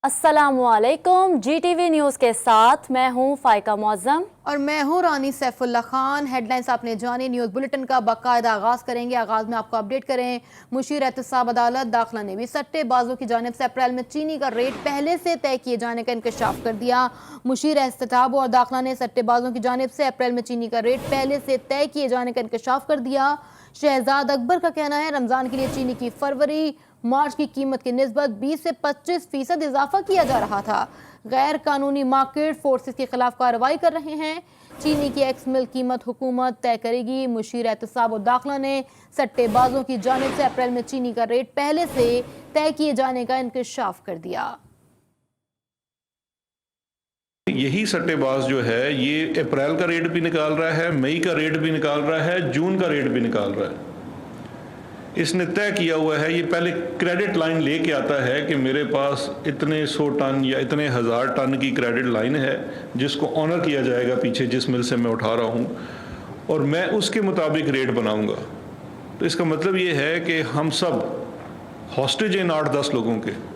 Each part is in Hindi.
अस्सलामुअलैकुम। GTV न्यूज़ के साथ मैं हूं फाइका मौज़म और मैं हूं रानी सैफुल्ला खान। हेडलाइंस आपने जानी, न्यूज़ बुलेटिन का बाकायदा आगाज़ करेंगे। आगाज़ में आपको अपडेट करें, मुशीर एहतसाब अदालत दाखिला ने भी सट्टेबाजों की जानिब से अप्रैल में चीनी का रेट पहले से तय किए जाने का इंकशाफ कर दिया। मुशीर एहतसाब और दाखिला ने सट्टेबाजों की जानिब से अप्रैल में चीनी का रेट पहले से तय किए जाने का इंकशाफ कर दिया। शहजाद अकबर का कहना है, रमज़ान के लिए चीनी की फरवरी मार्च की कीमत की निस्बत 20 से 25% इजाफा किया जा रहा था। गैर कानूनी मार्केट फोर्सेस के खिलाफ कार्रवाई कर रहे हैं। चीनी की एक्स मिल कीमत हुकूमत तय करेगी। मुशीर एहतसाब और दाखिला ने सट्टेबाजों की जानिब से अप्रैल में चीनी का रेट पहले से तय किए जाने का इंकशाफ कर दिया। यही सट्टेबाज जो है ये अप्रैल का रेट भी निकाल रहा है, मई का रेट भी निकाल रहा है, जून का रेट भी निकाल रहा है। इसने तय किया हुआ है, ये पहले क्रेडिट लाइन लेके आता है कि मेरे पास इतने 100 टन या इतने 1000 टन की क्रेडिट लाइन है जिसको ऑनर किया जाएगा पीछे जिस मिल से मैं उठा रहा हूँ, और मैं उसके मुताबिक रेट बनाऊंगा। तो इसका मतलब ये है कि हम सब हॉस्टेज हैं 8-10 लोगों के,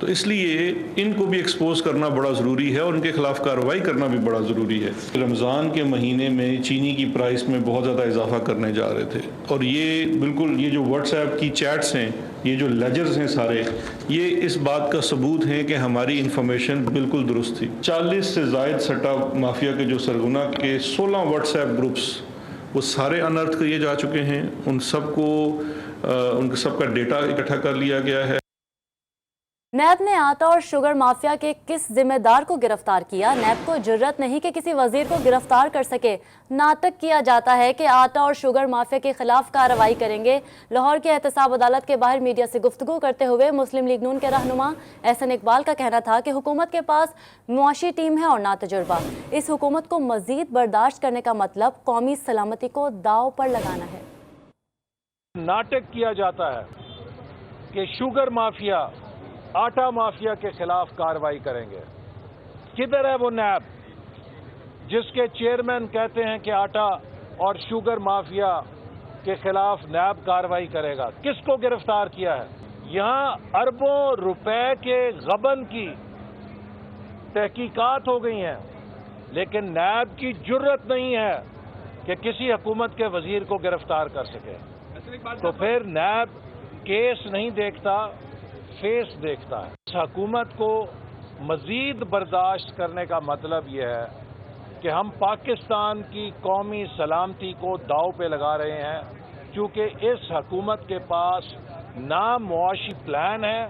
तो इसलिए इनको भी एक्सपोज करना बड़ा ज़रूरी है और इनके खिलाफ कार्रवाई करना भी बड़ा ज़रूरी है। रमज़ान के महीने में चीनी की प्राइस में बहुत ज़्यादा इजाफा करने जा रहे थे, और ये बिल्कुल ये जो व्हाट्सएप की चैट्स हैं, ये जो लेजर्स हैं सारे, ये इस बात का सबूत हैं कि हमारी इंफॉर्मेशन बिल्कुल दुरुस्त थी। 40 से ज़ायद सट्टा माफिया के जो सरगुना के 16 व्हाट्सएप ग्रुप्स वो सारे अनर्थ किए जा चुके हैं। उन सबका डेटा इकट्ठा कर लिया गया है। नैब ने आटा और शुगर माफिया के किस जिम्मेदार को गिरफ्तार किया? नैब को जुर्रत नहीं कि किसी वजीर को गिरफ्तार कर सके। नाटक किया जाता है कि आटा और शुगर माफिया के खिलाफ कार्रवाई करेंगे। लाहौर के एहतसाब अदालत के बाहर मीडिया से गुफ्तगू करते हुए मुस्लिम लीग नून के रहनुमा एहसन इकबाल का कहना था कि हुकूमत के पास मुआशी टीम है और ना तजुर्बा। इस हुकूमत को मजीद बर्दाश्त करने का मतलब कौमी सलामती को दाव पर लगाना है। नाटक किया जाता है कि शुगर माफिया आटा माफिया के खिलाफ कार्रवाई करेंगे। किधर है वो नैब जिसके चेयरमैन कहते हैं कि आटा और शुगर माफिया के खिलाफ नैब कार्रवाई करेगा? किसको गिरफ्तार किया है? यहां अरबों रुपए के गबन की तहकीकात हो गई हैं, लेकिन नैब की जुर्रत नहीं है कि किसी हुकूमत के वजीर को गिरफ्तार कर सके। तो फिर नैब केस नहीं देखता, फेस देखता है। इस हुकूमत को मजीद बर्दाश्त करने का मतलब यह है कि हम पाकिस्तान की कौमी सलामती को दाव पे लगा रहे हैं, क्योंकि इस हुकूमत के पास ना मुआशी प्लान है,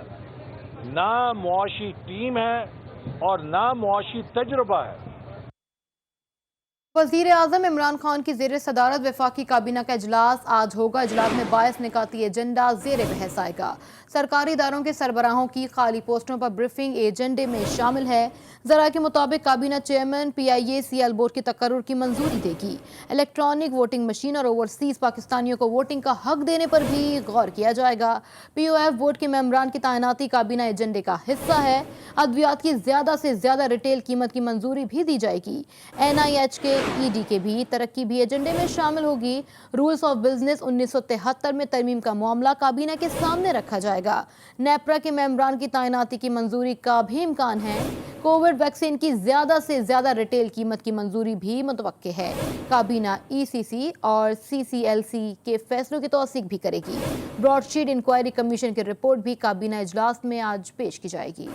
ना मुआशी टीम है और ना मुआशी तजुर्बा है। वज़ीर आज़म इमरान खान की ज़ेर सदारत वफाकी काबीना का इजलास आज होगा। इजलास में बायस निकाती एजेंडा ज़ेर बहस आएगा। सरकारी इदारों के सरबराहों की खाली पोस्टों पर ब्रीफिंग एजेंडे में शामिल है। जरा के मुताबिक काबीना चेयरमैन PIA-CL बोर्ड की तकर्रुर की मंजूरी देगी। इलेक्ट्रॉनिक वोटिंग मशीन और ओवरसीज पाकिस्तानियों को वोटिंग का हक देने पर भी गौर किया जाएगा। POF बोर्ड के मेंबरान की तैनाती काबीना एजेंडे का हिस्सा है। अद्वियात की ज्यादा से ज्यादा रिटेल कीमत की मंजूरी भी दी जाएगी। NIH के ED के भी तरक्की भी एजेंडे में शामिल होगी। रूल्स ऑफ बिजनेस 1973 में तरमीम का मामला काबीना के सामने रखा जाएगा। नेपरा के मेंबरान की तैनाती की मंजूरी का भी इम्कान है। कोविड वैक्सीन की ज्यादा से ज्यादा रिटेल कीमत की मंजूरी भी मुतवक्के है। काबीना ECC और CCLC के फैसलों की तौसीक भी करेगी। ब्रॉडशीट इंक्वायरी कमीशन की रिपोर्ट भी काबीना इजलास में आज पेश की जाएगी।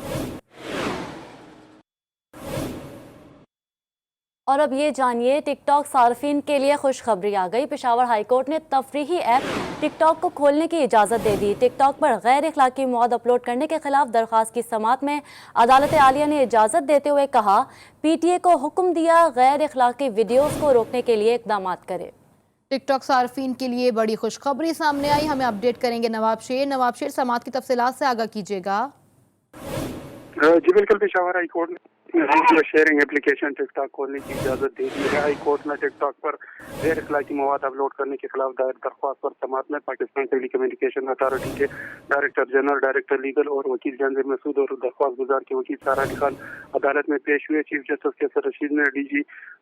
और अब ये जानिए, टिकटॉक सार्फिन के लिए खुशखबरी आ गई। पेशावर हाईकोर्ट ने तफरीही ऐप टिकटॉक को खोलने की इजाज़त दे दी। टिकटॉक पर गैर इखलाकी मौद अपलोड करने के खिलाफ दरख्वास्त की समाअत में अदालत आलिया ने इजाज़त देते हुए कहा, PTA को हुक्म दिया गैर इखलाकी वीडियोज़ को रोकने के लिए इकदाम करे। टिकटॉक सार्फिन के लिए बड़ी खुशखबरी सामने आई। हमें अपडेट करेंगे नवाब शेर समाअत की तफसीलात से आगाह कीजिएगा। जी बिल्कुल, पेशावर हाई कोर्ट ने शेयरिंग एप्लीकेशन टिकटॉक खोलने की इजाजत दे दी है। हाई कोर्ट ने टिकटॉक पर गैर इखलाकी मवाद अपलोड करने के खिलाफ दायर दरख्वास्त पर समाअत में पाकिस्तान टेली कम्युनिकेशन अथॉरिटी के डायरेक्टर जनरल, डायरेक्टर लीगल और वकील जानवीर मसूद और दरख्वास्त गुजार के वकील सारा अली खान अदालत में पेश हुए। चीफ जस्टिस कैसर रशीद ने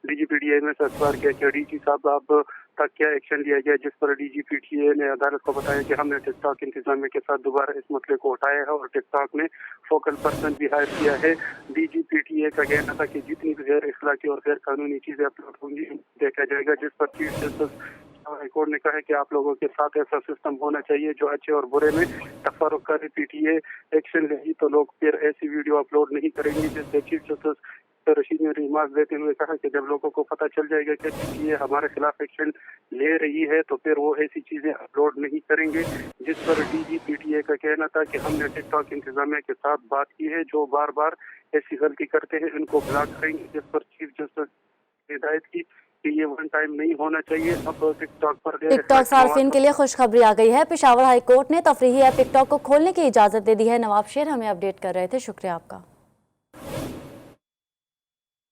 DGPDI में सवाल किया कि DG साहब, आप तक क्या एक्शन लिया गया, जिस पर DGPTA ने अदालत को बताया कि हमने टिकटॉक इंतजामिया के साथ दोबारा इस मसले को उठाया है और टिकटॉक ने फोकल पर्सन भी हायर किया है। DGPTA का कहना था कि जितनी भी गैर इखलाकी और गैर कानूनी चीजें अपलोड होंगी देखा जाएगा, जिस पर चीफ जस्टिस हाईकोर्ट ने कहा है कि आप लोगों के साथ ऐसा सिस्टम होना चाहिए जो अच्छे और बुरे में तफर्रुक करे। PTA एक्शन लेगी तो लोग फिर ऐसी वीडियो अपलोड नहीं करेंगे, जिससे चीफ जस्टिस रशीद ने रिमार्क देते हुए कहा कि जब लोगों को पता चल जाएगा कि PTA हमारे खिलाफ एक्शन ले रही है तो फिर वो ऐसी चीजें अपलोड नहीं करेंगे। जिस पर DGPTA का कहना था कि हमने टिकटॉक इंतजामिया के साथ बात की है, जो बार बार ऐसी गलती करते हैं इनको ब्लॉक करेंगे। जिस पर चीफ जस्टिस ने हिदायत की कि ये वन टाइम नहीं होना चाहिए। अब टिकटॉक पर टिकटॉक सार्फिन के लिए खुशखबरी आ गई है। पेशावर हाई कोर्ट ने तफरीही ऐप टिकटॉक को खोलने की इजाजत दे दी है। नवाब शेर हमें अपडेट कर रहे थे, शुक्रिया आपका।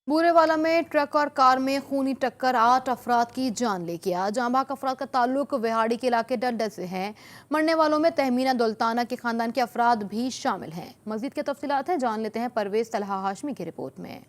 बूरेवाला में ट्रक और कार में खूनी टक्कर, 8 अफराद की जान ले गया। जांबाक अफराद का ताल्लुक विहाड़ी के इलाके डंडे से है। मरने वालों में तहमीना दुल्ताना के खानदान के अफराद भी शामिल हैं। मजीद के तफसीलात हैं, जान लेते हैं परवेज तलहा हाशमी की रिपोर्ट में।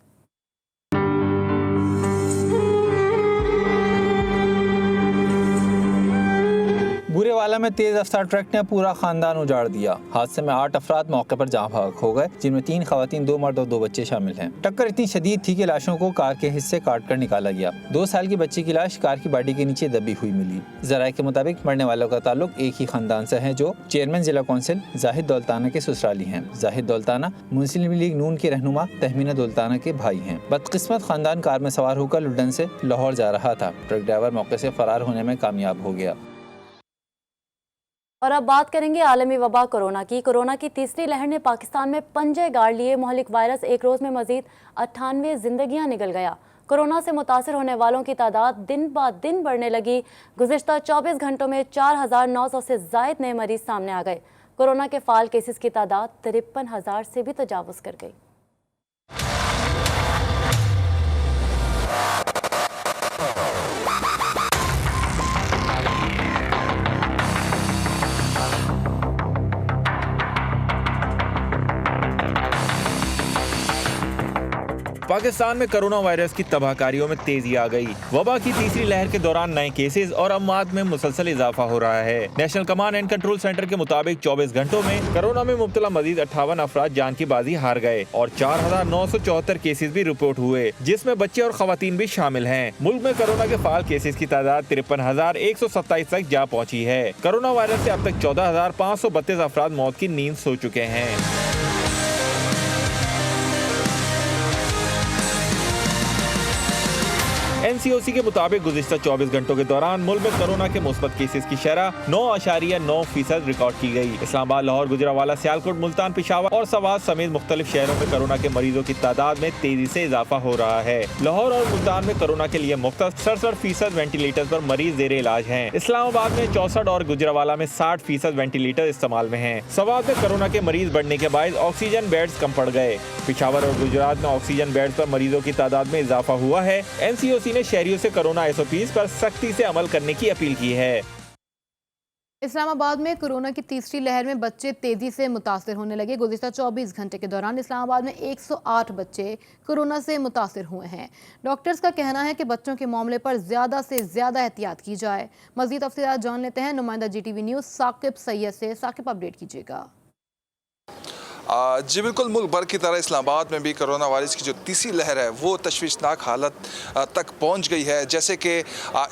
बूरेवाला में तेज रफ्तार ट्रक ने पूरा खानदान उजाड़ दिया। हादसे में 8 अफराद मौके पर जाँ भाग हो गए, जिनमें 3 खवातीन, 2 मर्द और 2 बच्चे शामिल हैं। टक्कर इतनी शदीद थी कि लाशों को कार के हिस्से काट कर निकाला गया। 2 साल की बच्ची की लाश कार की बाडी के नीचे दबी हुई मिली। जराये के मुताबिक मरने वालों का ताल्लुक एक ही खानदान से है, जो चेयरमैन जिला कौंसिल जाहिद दौलताना के ससुराली हैं। जाहिद दौलताना मुस्लिम लीग नून के रहनुमा तहमीना दौलताना के भाई हैं। बदकिस्मत खानदान कार में सवार होकर लुडन से लाहौर जा रहा था। ट्रक ड्राइवर मौके से फरार होने में कामयाब हो गया। और अब बात करेंगे आलमी वबा कोरोना की। कोरोना की तीसरी लहर ने पाकिस्तान में पंजे गाड़ लिए। मोहलिक वायरस एक रोज में मजीद 98 जिंदगियां निकल गया। कोरोना से मुतासर होने वालों की तादाद दिन ब दिन बढ़ने लगी। गुज़िश्ता 24 घंटों में 4900 से जायद नए मरीज सामने आ गए। कोरोना के फाल केसेस की तादाद 53,000 से भी तजावुज कर गई। पाकिस्तान में कोरोना वायरस की तबाहकारियों में तेजी आ गई। वबा की तीसरी लहर के दौरान नए केसेस और अमवात में मुसलसल इजाफा हो रहा है। National command and control centre के मुताबिक 24 घंटों में कोरोना में मुब्तला मजीद 58 अफराद जान की बाजी हार गए और 4,974 केसेस भी रिपोर्ट हुए, जिसमें बच्चे और खवातीन भी शामिल हैं। मुल्क में कोरोना के फाल केसेस की तादाद 53,127 तक जा पहुँची है। कोरोना वायरस से अब तक 14,532 अफराद मौत की नींद सो चुके हैं। NCOC के मुताबिक गुज़िश्ता 24 घंटों के दौरान मुल्क में कोरोना के मुस्बत केसेस की शरह 9.9% रिकॉर्ड की गई। इस्लामाबाद, लाहौर, गुजरावाला, सियालकोट, मुल्तान, पेशावर और सवात समेत मुख्तलिफ शहरों में कोरोना के मरीजों की तादाद में तेजी से इजाफा हो रहा है। लाहौर और मुल्तान में कोरोना के लिए मुख्तलिफ 67% वेंटिलेटर पर मरीज जेर इलाज हैं। इस्लामाबाद में 64 और गुजरावाला में 60% वेंटिलेटर इस्तेमाल में हैं। सवात में कोरोना के मरीज बढ़ने के बाद ऑक्सीजन बेड्स कम पड़ गए। पेशावर और गुजरात में ऑक्सीजन बेड्स पर मरीजों की तादाद में इजाफा हुआ है। NCOC ने शहरियों से कोरोना SOPs पर सख्ती से अमल करने की अपील की है। इस्लामाबाद में कोरोना की तीसरी लहर में बच्चे तेजी से मुतासिर होने लगे। गुज़िश्ता 24 घंटे के दौरान इस्लामाबाद में 108 बच्चे कोरोना से मुतासिर हुए हैं। डॉक्टर्स का कहना है कि बच्चों के मामले पर ज़्यादा से ज़्यादा एहतियात की जाए। मज़ीद तफसीलात जान लेते हैं नुमाइंदा GTV न्यूज़ साकिब सैयद से। साकिब, अपडेट कीजिएगा। जी बिल्कुल, मुल्क भर की तरह इस्लामाबाद में भी कोरोना वायरस की जो तीसरी लहर है वो तशवीशनाक हालत तक पहुंच गई है। जैसे कि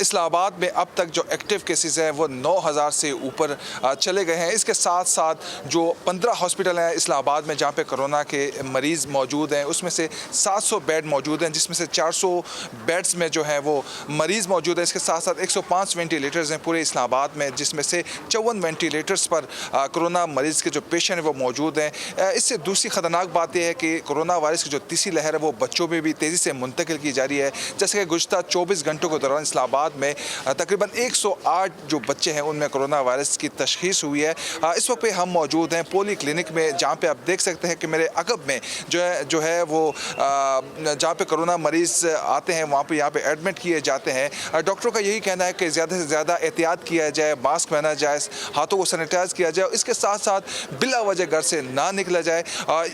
इस्लामाबाद में अब तक जो एक्टिव केसेस हैं वो 9,000 से ऊपर चले गए हैं। इसके साथ साथ जो 15 हॉस्पिटल हैं इस्लामाबाद में जहां पे कोरोना के मरीज़ मौजूद हैं, उसमें से 700 बेड मौजूद हैं, जिसमें से 400 बेड्स में जो है वो मरीज़ मौजूद हैं। इसके साथ साथ 105 वेंटिलेटर्स हैं पूरे इस्लामाबाद में, जिसमें से 54 वेंटिलेटर्स पर कोरोना मरीज़ के जो पेशेंट हैं वो मौजूद हैं। इससे दूसरी ख़तरनाक बात यह है कि कोरोना वायरस की जो तीसरी लहर है वो बच्चों में भी तेज़ी से मुंतकिल की जा रही है। जैसे कि गुज़श्ता 24 घंटों के दौरान इस्लामाबाद में तकरीबन 108 जो बच्चे हैं उनमें कोरोना वायरस की तशख़ीस हुई है। इस वक्त पे हम मौजूद हैं पोली क्लिनिक में, जहाँ पे आप देख सकते हैं कि मेरे अगब में जो है वो जहाँ पे कोरोना मरीज़ आते हैं वहाँ पे यहाँ पे एडमिट किए जाते हैं। डॉक्टरों का यही कहना है कि ज़्यादा से ज़्यादा एहतियात किया जाए, मास्क पहना जाए, हाथों को सैनिटाइज़ किया जाए, इसके साथ साथ बिला वजह घर से ना निकला किया जाए।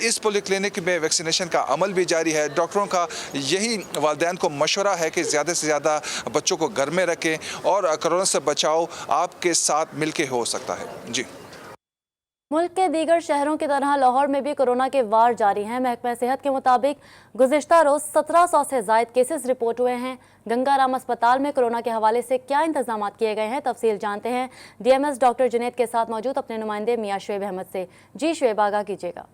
इस पॉलीक्लिनिक में वैक्सीनेशन का अमल भी जारी है। डॉक्टरों का यही वालिदैन को मशवरा है कि ज़्यादा से ज़्यादा बच्चों को घर में रखें और कोरोना से बचाव आपके साथ मिलके हो सकता है। जी। मुल्क के दीगर शहरों की तरह लाहौर में भी कोरोना के वार जारी हैं। महकमा सेहत के मुताबिक गुज़िश्ता रोज़ 1700 से ज़ायद केसेस रिपोर्ट हुए हैं। गंगाराम अस्पताल में कोरोना के हवाले से क्या इंतजाम किए गए हैं, तफसील जानते हैं DMS डॉक्टर जुनैद के साथ मौजूद अपने नुमाइंदे मियाँ शुएब अहमद से। जी शुएब, आगाह कीजिएगा।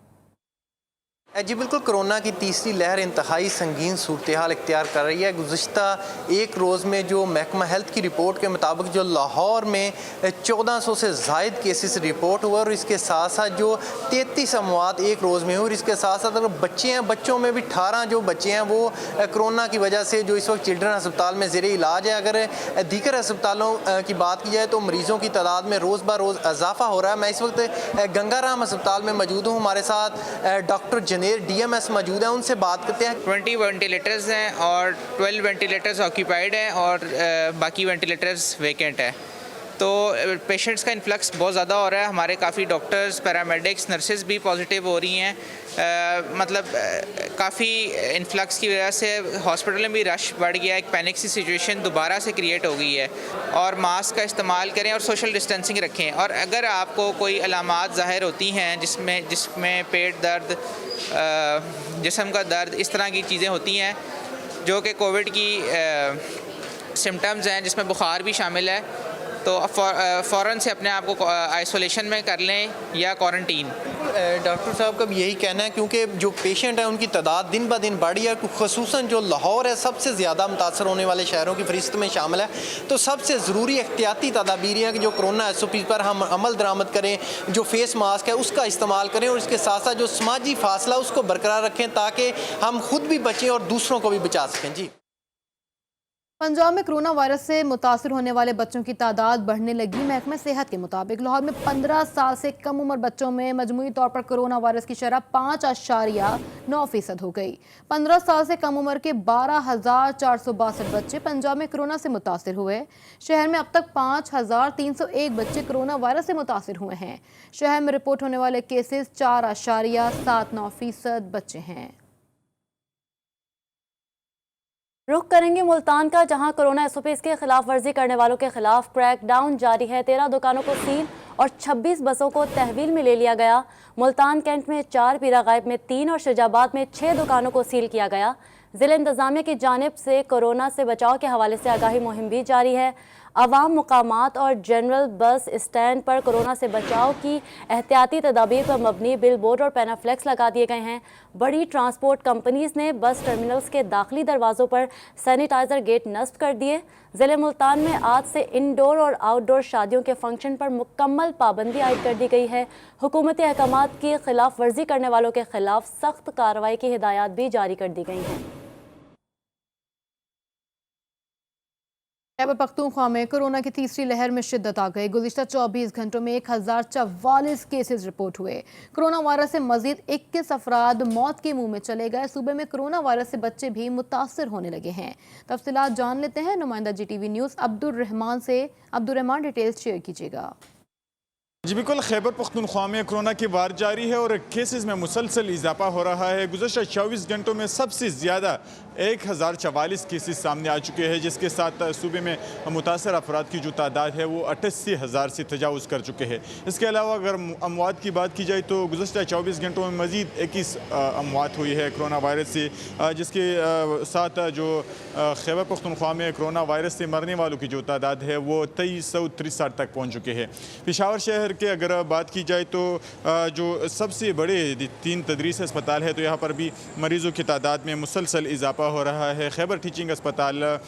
जी बिल्कुल, कोरोना की तीसरी लहर इंतहाई संगीन सूरत हाल इख्तियार कर रही है। गुज़िश्ता एक रोज़ में जो महकमा हेल्थ की रिपोर्ट के मुताबिक जो लाहौर में 1400 से ज़ायद केसेस रिपोर्ट हुए और इसके साथ साथ जो 33 अमवात एक रोज़ में हुई और इसके साथ साथ अगर बच्चे हैं, बच्चों में भी 18 जो बच्चे हैं वो कोरोना की वजह से जो इस वक्त चिल्ड्रन अस्पताल में ज़ेरे इलाज है। अगर दीगर अस्पतालों की बात की जाए तो मरीज़ों की तादाद में रोज़ ब रोज़ इजाफा हो रहा है। मैं इस वक्त गंगाराम अस्पताल में मौजूद हूँ। हमारे साथ डॉक्टर DMS मौजूद है, उनसे बात करते हैं। 20 वेंटिलेटर्स हैं और 12 वेंटिलेटर्स ऑक्यूपाइड हैं और बाकी वेंटिलेटर्स वेकेंट है। तो पेशेंट्स का इन्फ्लक्स बहुत ज़्यादा हो रहा है। हमारे काफ़ी डॉक्टर्स, पैरामेडिक्स, नर्सेज भी पॉजिटिव हो रही हैं। मतलब काफ़ी इन्फ्लक्स की वजह से हॉस्पिटल में भी रश बढ़ गया। एक पैनिक सी सिचुएशन दोबारा से क्रिएट हो गई है। और मास्क का इस्तेमाल करें और सोशल डिस्टेंसिंग रखें। और अगर आपको कोई अलामात ज़ाहिर होती हैं जिसमें पेट दर्द, जिस्म का दर्द, इस तरह की चीज़ें होती हैं जो कि कोविड की सिम्टम्स हैं, जिसमें बुखार भी शामिल है, तो फ़ौरन से अपने आप को आइसोलेशन में कर लें या क्वारंटीन। डॉक्टर साहब का भी यही कहना है क्योंकि जो पेशेंट है उनकी तादाद दिन ब दिन बढ़ी है। ख़ुसूसन जो लाहौर है सबसे ज़्यादा मुतासर होने वाले शहरों की फहरिस्त में शामिल है। तो सबसे ज़रूरी एहतियाती तदाबीर है कि जो कोरोना SOP पर हम अमल दरामद करें, जो फेस मास्क है उसका इस्तेमाल करें और इसके साथ साथ जो समाजी फासला उसको बरकरार रखें ताकि हम खुद भी बचें और दूसरों को भी बचा सकें। जी। पंजाब में कोरोना वायरस से मुतासर होने वाले बच्चों की तादाद बढ़ने लगी। महकमा सेहत के मुताबिक लाहौर में 15 साल से कम उम्र बच्चों में मजमूई तौर पर कोरोना वायरस की शरह 5.9% हो गई। 15 साल से कम उम्र के 12,462 बच्चे पंजाब में कोरोना से मुतासर हुए। शहर में अब तक 5,301 बच्चे कोरोना वायरस से मुतासर हुए हैं। शहर में रिपोर्ट होने वाले केसेस 4.79% बच्चे हैं। रुख करेंगे मुल्तान का, जहां कोरोना SOPs के खिलाफ वर्जी करने वालों के खिलाफ क्रैकडाउन जारी है। 13 दुकानों को सील और 26 बसों को तहवील में ले लिया गया। मुल्तान कैंट में 4, पीरा गायब में 3 और शाजाबाद में 6 दुकानों को सील किया गया। ज़िला इंतज़ामिया की जानिब से कोरोना से बचाव के हवाले से आगाही मुहिम भी जारी है। अवाम मुकामात और जनरल बस स्टैंड पर कोरोना से बचाव की एहतियाती तदाबीर पर मबनी बिल बोर्ड और पैनाफ्लेक्स लगा दिए गए हैं। बड़ी ट्रांसपोर्ट कंपनीज ने बस टर्मिनल्स के दाखिली दरवाज़ों पर सैनिटाइज़र गेट नस्ब कर दिए। ज़िले मुल्तान में आज से इनडोर और आउटडोर शादियों के फंक्शन पर मुकम्मल पाबंदी आयद कर दी गई है। हुकूमती अहकामात की खिलाफ वर्जी करने वालों के खिलाफ सख्त कार्रवाई की हिदायत भी जारी कर दी गई हैं। खैबर पख्तूनख्वा में कोरोना की तीसरी लहर में शिद्दत आ गई। गुज़िश्ता 24 घंटों में 1044 केसेस रिपोर्ट हुए। कोरोना वायरस से मजीद 21 अफराद मौत के मुंह में चले गए। सूबे में कोरोना वायरस से बच्चे भी मुतासर होने लगे हैं। तफसीलात जान लेते हैं नुमाइंदा GTV न्यूज़ अब्दुर्रहमान से। अब्दुर्रहमान, डिटेल्स शेयर कीजिएगा। जी बिल्कुल, खैबर पख्तूनख्वा में कोरोना की वार जारी है और केसेस में मुसलसल इजाफा हो रहा है। गुज़श्ता 24 घंटों में सबसे ज़्यादा 1044 केसेस सामने आ चुके हैं, जिसके साथ सूबे में मुतासर अफराद की जो तादाद है वो 88,000 से तजावुज़ कर चुके हैं। इसके अलावा अगर अमवात की बात की जाए तो गुज़श्ता 24 घंटों में मज़ीद 21 अमवात हुई है कोरोना वायरस से, जिसके साथ जो खैबर पख्तूनख्वा में कोरोना वायरस से मरने वालों की जो तादाद है वो 2363 तक पहुँच चुके हैं। पेशावर शहर के अगर बात की जाए तो जो सबसे बड़े 3 तदरीस अस्पताल है तो यहाँ पर भी मरीज़ों की तादाद में मुसलसल इजाफा हो रहा है। खैबर टीचिंग अस्पताल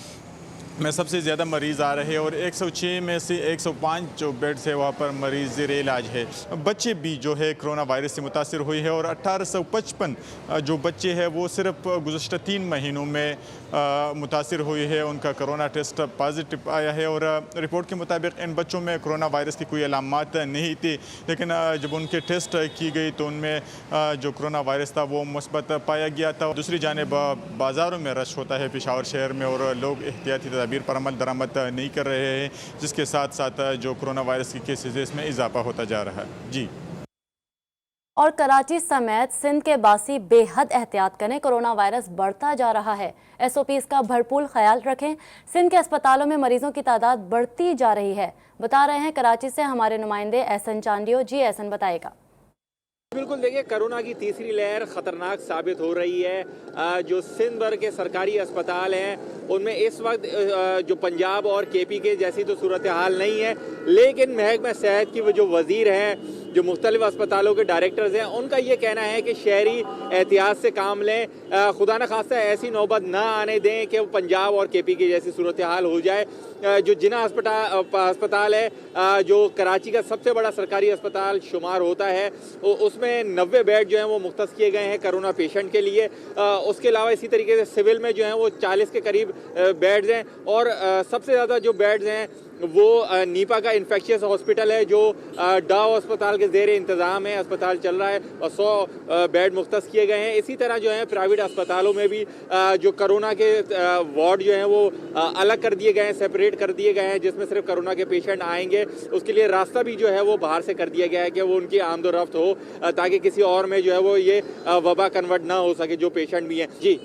में सबसे ज़्यादा मरीज़ आ रहे हैं और 106 में से 105 जो बेड्स है वहाँ पर मरीज़ ज़ेरे इलाज है। बच्चे भी जो है कोरोना वायरस से मुतासर हुए हैं और 1855 जो बच्चे हैं वो सिर्फ गुज़श्ता 3 महीनों में मुतासर हुए हैं। उनका कोरोना टेस्ट पॉजिटिव आया है और रिपोर्ट के मुताबिक इन बच्चों में कोरोना वायरस की कोई अलामत नहीं थी, लेकिन जब उनके टेस्ट की गई तो उनमें जो कोरोना वायरस था वो मुस्बत पाया गया था। दूसरी जानिब बाज़ारों में रश होता है पेशावर शहर में और लोग एहतियाती तदाबीर पर अमल दरामद नहीं कर रहे हैं, जिसके साथ साथ जो कोरोना वायरस के केसेस है इसमें इजाफा होता जा रहा है। जी। और कराची समेत सिंध के बासी बेहद एहतियात करें, कोरोना वायरस बढ़ता जा रहा है। SOPs का भरपूर ख्याल रखें। सिंध के अस्पतालों में मरीजों की तादाद बढ़ती जा रही है, बता रहे हैं कराची से हमारे नुमाइंदे एहसन चांडियो। जी एहसन बताएगा। बिल्कुल, देखिए, कोरोना की तीसरी लहर खतरनाक साबित हो रही है। जो सिंध भर के सरकारी अस्पताल हैं उनमें इस वक्त जो पंजाब और KP के जैसी तो सूरत हाल नहीं है, लेकिन महकमा सेहत की वो जो वजीर हैं, जो मुख्तलिफ अस्पतालों के डायरेक्टर्स हैं, उनका ये कहना है कि शहरी एहतियात से काम लें, खुदा न खास्ता ऐसी नौबत ना आने दें कि वो पंजाब और KP की जैसी सूरत हाल हो जाए। जो जिना अस्पताल है जो कराची का सबसे बड़ा सरकारी अस्पताल शुमार होता है, उसमें 90 बेड जो हैं वो मुख्तस किए गए हैं कोरोना पेशेंट के लिए। उसके अलावा इसी तरीके से सिविल में जो हैं वो 40 के करीब बेड्स हैं, और सबसे ज़्यादा जो बेड्स हैं वो नीपा का इन्फेक्शियस हॉस्पिटल है जो डाव अस्पताल के ज़ेर इंतज़ाम है, अस्पताल चल रहा है और 100 बेड मुख्तस किए गए हैं। इसी तरह जो है प्राइवेट अस्पतालों में भी जो कोरोना के वार्ड जो हैं वो अलग कर दिए गए हैं, सेपरेट कर दिए गए हैं, जिसमें सिर्फ कोरोना के पेशेंट आएंगे। उसके लिए रास्ता भी जो है वो बाहर से कर दिया गया है कि वो उनकी आमदोरफ्त हो, ताकि किसी और में जो है वो ये वबा कन्वर्ट ना हो सके जो पेशेंट भी हैं। जी,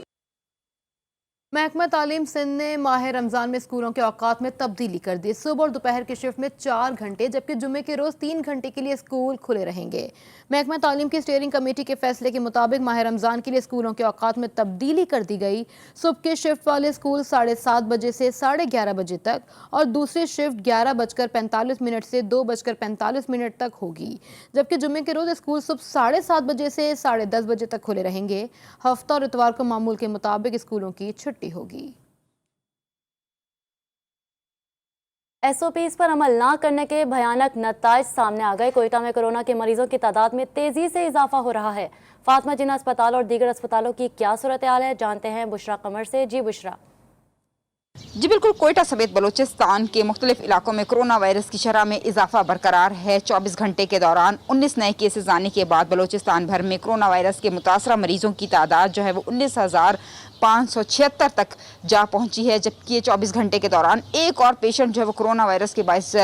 महकमा तालीम सिंध ने माह रमज़ान में स्कूलों के औकात में तब्दीली कर दी। सुबह और दोपहर की शिफ्ट में 4 घंटे जबकि जुम्मे के रोज़ 3 घंटे के लिए स्कूल खुले रहेंगे। महकमा तालीम की स्टीयरिंग कमेटी के फैसले के मुताबिक माह रमज़ान के लिए स्कूलों के औकात में तब्दीली कर दी गई। सुबह के शिफ्ट वाले स्कूल 7:30 बजे से 11:30 बजे तक और दूसरी शिफ्ट 11:45 से 2:45 तक होगी, जबकि जुम्मे के रोज़ स्कूल सुबह 7:30 बजे से 10:30 बजे तक खुले रहेंगे। हफ्ता और इतवार को मामूल के मुताबिक स्कूलों की छुट्टी होगी। SOPs पर अमल ना करने के भयानक नताइज सामने आ गए। कोयटा में कोरोना के मरीजों की तादाद में तेजी से इजाफा हो रहा है। फातिमा जिन्ना अस्पताल और दीगर अस्पतालों की क्या सूरत हाल है, जानते हैं बुशरा कमर से। जी बुशरा। जी बिल्कुल, कोयटा समेत बलूचिस्तान के मुख्तलिफ इलाकों में कोरोना वायरस की शरह में इजाफा बरकरार है। 24 घंटे के दौरान 19 नए केसेस आने के बाद बलूचिस्तान भर में कोरोना वायरस के मुतासरा मरीजों की तादाद जो है वो 19,576 तक जा पहुंची है, जबकि ये 24 घंटे के दौरान एक और पेशेंट जो है वो कोरोना वायरस के बायस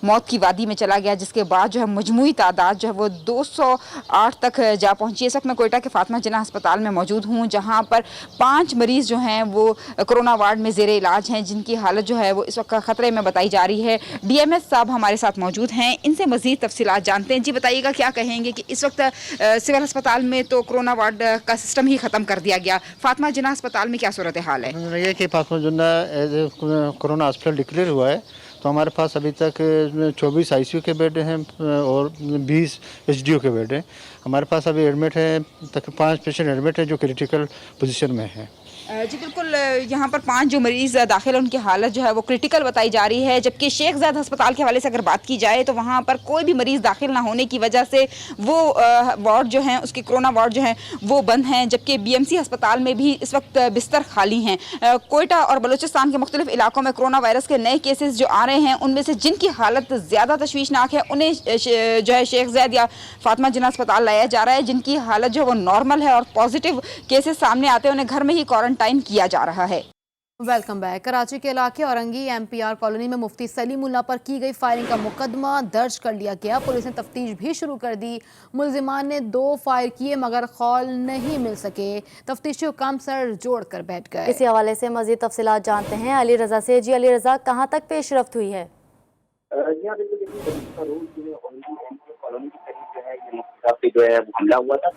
मौत की वादी में चला गया, जिसके बाद जो है मजमूई तादाद जो है वो 208 तक जा पहुंची है। इस वक्त मैं कोयटा के फातिमा जिन्ना अस्पताल में मौजूद हूँ, जहाँ पर 5 मरीज़ जो हैं वो कोरोना वार्ड में ज़ेरे इलाज हैं, जिनकी हालत जो है वो इस वक्त खतरे में बताई जा रही है। DMS साहब हमारे साथ मौजूद हैं, इनसे मज़ीद तफसीलात जानते हैं। जी बताइएगा, क्या कहेंगे कि इस वक्त सिविल अस्पताल में तो कोरोना वार्ड का सिस्टम ही ख़त्म कर दिया गया, फातिमा जिन्ना अस्पताल में क्या सूरत हाल है? ये कि फातिमा जिन्ना कोरोना हॉस्पिटल डिक्लेयर हुआ है, तो हमारे पास अभी तक 24 ICU के बेड हैं और 20 HDO के बेड हैं। हमारे पास अभी एडमिट है तक 5 पेशेंट एडमिट है जो क्रिटिकल पोजीशन में हैं। जी बिल्कुल, यहाँ पर 5 जो मरीज़ दाखिल हैं उनकी हालत जो है वो क्रिटिकल बताई जा रही है, जबकि शेख ज़ायद अस्पताल के हवाले से अगर बात की जाए तो वहाँ पर कोई भी मरीज़ दाखिल ना होने की वजह से वो वार्ड जो हैं उसके कोरोना वार्ड जो हैं वो बंद हैं, जबकि BMC अस्पताल में भी इस वक्त बिस्तर खाली हैं। कोयटा और बलूचिस्तान के मुख्तलिफ इलाकों में कोरोना वायरस के नए केसेस जो आ रहे हैं उनमें से जिनकी हालत ज़्यादा तशवीशनाक है उन्हें जो है शेख ज़ायद या फातिमा जिन्ना अस्पताल लाया जा रहा है, जिनकी हालत जो है वो नॉर्मल है और पॉजिटिव केसेस सामने आते हैं उन्हें घर में ही क्वारंटाइन किया जा रहा है। Welcome back. कराची के इलाके औरंगी MPR कॉलोनी में मुफ्ती सलीमुल्लाह पर की गई फायरिंग का मुकदमा दर्ज कर लिया गया। पुलिस ने तफ्तीश भी शुरू कर दी। मुलजिमान ने 2 फायर किए मगर खौल नहीं मिल सके। तफ्तीशी हुकाम सर जोड़ कर बैठ गए। इसी हवाले से मजीद तफसीलात जानते हैं अली रजा से। जी अली रजा, कहाँ तक पेशरफ्त हुई है? जो है हमला हुआ था,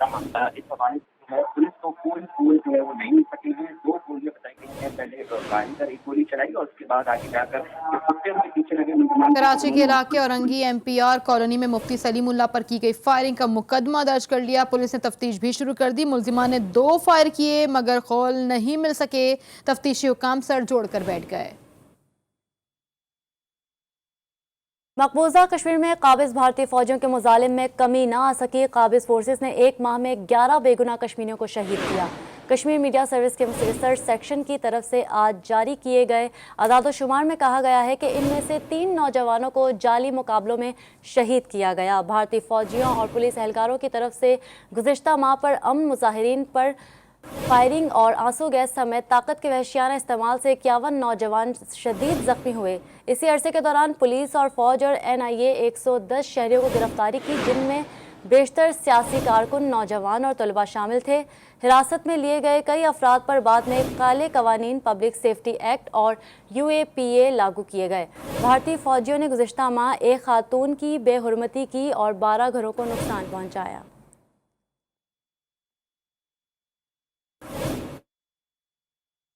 इस हवाले से पुलिस को पूरी जो है वो नहीं मिल सकी है। 2 गोलियां बताई गई हैं, पहले गाड़ी पर एक गोली चलाई और उसके बाद आगे जाकर कुत्ते उनके पीछे लगे। कराची के इलाके औरंगी MPR कॉलोनी में मुफ्ती सलीमुल्लाह पर की गई फायरिंग का मुकदमा दर्ज कर लिया। पुलिस ने तफ्तीश भी शुरू कर दी। मुलजिमान ने 2 फायर किए मगर खौल नहीं मिल सके। तफ्तीशी हुकाम सर जोड़ कर बैठ गए। मकबूजा कश्मीर में काबिज भारतीय फौजियों के मुजालिम में कमी ना आ सकी। काबिज फोर्सेस ने 1 माह में 11 बेगुनाह कश्मीरियों को शहीद किया। कश्मीर मीडिया सर्विस के रिसर्च सेक्शन की तरफ से आज जारी किए गए अदाद-ओ-शुमार में कहा गया है कि इनमें से 3 नौजवानों को जाली मुकाबलों में शहीद किया गया। भारतीय फौजियों और पुलिस एहलकारों की तरफ से गुज़िश्ता माह पर अमन मुजाहिरीन पर फायरिंग और आंसू गैस समेत ताकत के वहशियाना इस्तेमाल से 51 नौजवान शदीद जख्मी हुए। इसी अरसे के दौरान पुलिस और फौज और NIA 110 शहरियों को गिरफ्तारी की, जिनमें बेशतर सियासी कारकुन, नौजवान और तलबा शामिल थे। हिरासत में लिए गए कई अफराद पर बाद में काले कवानीन, पब्लिक सेफ्टी एक्ट और UAPA लागू किए गए। भारतीय फौजियों ने गुज़िश्ता माह एक खातून की बेहुरमती की और 12 घरों को नुकसान पहुंचाया।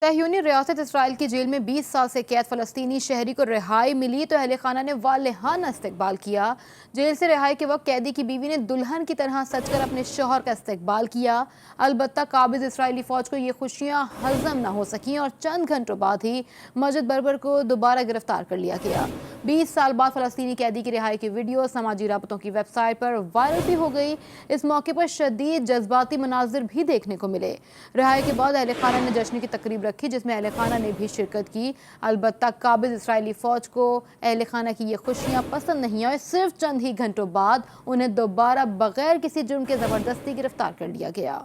तहयूनी रियासत इसराइल की जेल में 20 साल से कैद फ़लस्तीनी शहरी को रिहाई मिली तो अहल खाना ने वालेहाना इस्तकबाल किया। जेल से रिहाई के वक्त कैदी की बीवी ने दुल्हन की तरह सजकर अपने शौहर का इस्तकबाल किया। अलबत्ता काबिज इसराइली फ़ौज को ये खुशियाँ हजम न हो सकीं और चंद घंटों बाद ही मजिद बरबर को दोबारा गिरफ्तार कर लिया गया। 20 साल बाद फ़लस्तीनी कैदी की रिहाई की वीडियो समाजी राबतों की वेबसाइट पर वायरल भी हो गई। इस मौके पर शदीद जज्बाती मनाजिर भी देखने को मिले। रिहाई के बाद अहल खाना ने जश्न की तकरीब रखी जिसमें अहल खाना ने भी शिरकत की। अलबत्ता काबिज इसराइली फ़ौज को अहल खाना की ये खुशियाँ पसंद नहीं आई। सिर्फ चंद ही घंटों बाद उन्हें दोबारा बगैर किसी जुर्म के ज़बरदस्ती गिरफ्तार कर लिया गया।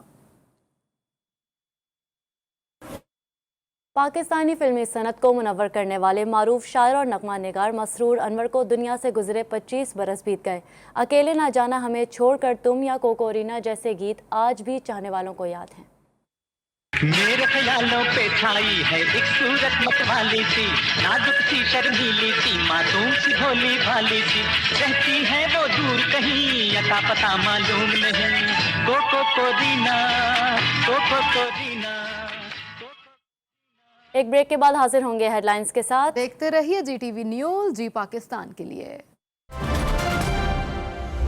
पाकिस्तानी फिल्मी सनत को मुनव्वर करने वाले मारूफ शायर और नगमा निगार मसरूर अनवर को दुनिया से गुजरे 25 बरस बीत गए। अकेले ना जाना, हमें छोड़कर तुम या कोकोरीना जैसे गीत आज भी चाहने वालों को याद हैं। मेरे ख्यालों पे छाई है एक सूरत मतवाली सी, नाजुक सी शर्मीली सी, मासूम सी भोली भाली सी, रहती है वो दूर कहीं अता पता मालूम नहीं। कोकोरीना, कोकोरीना। एक ब्रेक के बाद हाजिर होंगे हेडलाइंस के साथ। देखते रहिए GTV न्यूज़, जी पाकिस्तान के लिए।